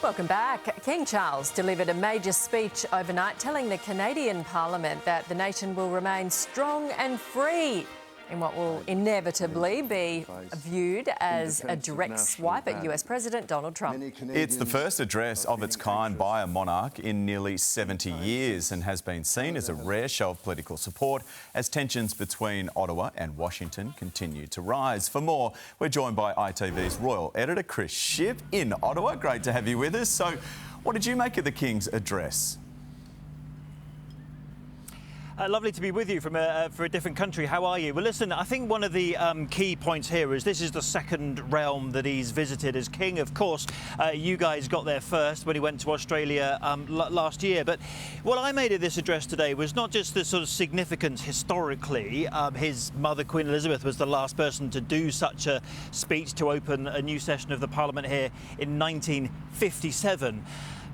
Welcome back. King Charles delivered a major speech overnight telling the Canadian Parliament that the nation will remain strong and free in what will inevitably be viewed as a direct swipe at US President Donald Trump. It's the first address of its kind by a monarch in nearly 70 years and has been seen as a rare show of political support as tensions between Ottawa and Washington continue to rise. For more, we're joined by ITV's royal editor Chris Shipp in Ottawa. Great to have you with us. So, what did you make of the King's address? Lovely to be with you for a different country. How are you? Well, listen, I think one of the key points here is this is the second realm that he's visited as king. Of course, you guys got there first when he went to Australia last year. But what I made of this address today was not just the sort of significance historically. His mother, Queen Elizabeth, was the last person to do such a speech to open a new session of the Parliament here in 1957.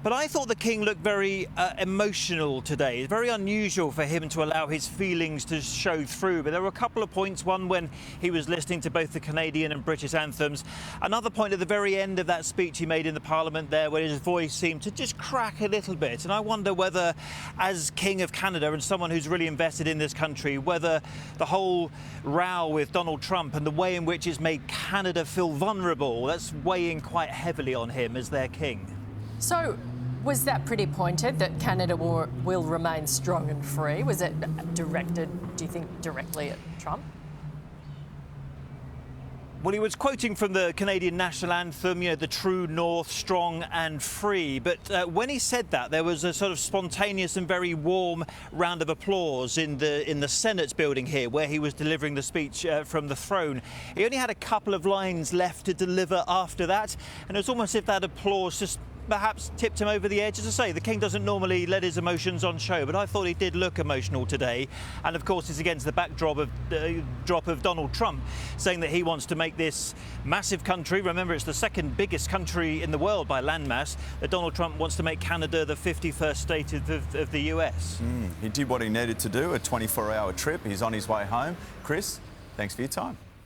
But I thought the King looked very emotional today. It's very unusual for him to allow his feelings to show through. But there were a couple of points, one when he was listening to both the Canadian and British anthems. Another point at the very end of that speech he made in the Parliament there, where his voice seemed to just crack a little bit. And I wonder whether, as King of Canada and someone who's really invested in this country, whether the whole row with Donald Trump and the way in which it's made Canada feel vulnerable, that's weighing quite heavily on him as their king. So, was that pretty pointed, that Canada will remain strong and free? Was it directed, do you think, directly at Trump? Well, he was quoting from the Canadian national anthem, you know, the true north, strong and free. But when he said that, there was a sort of spontaneous and very warm round of applause in the Senate building here, where he was delivering the speech from the throne. He only had a couple of lines left to deliver after that, and it was almost as if that applause just perhaps tipped him over the edge. As I say, the King doesn't normally let his emotions on show, but I thought he did look emotional today. And of course, it's against the backdrop of Donald Trump saying that he wants to make this massive country, remember it's the second biggest country in the world by landmass, that Donald Trump wants to make Canada the 51st state of the US. He did what he needed to do, a 24-hour trip. He's on his way home. Chris, thanks for your time.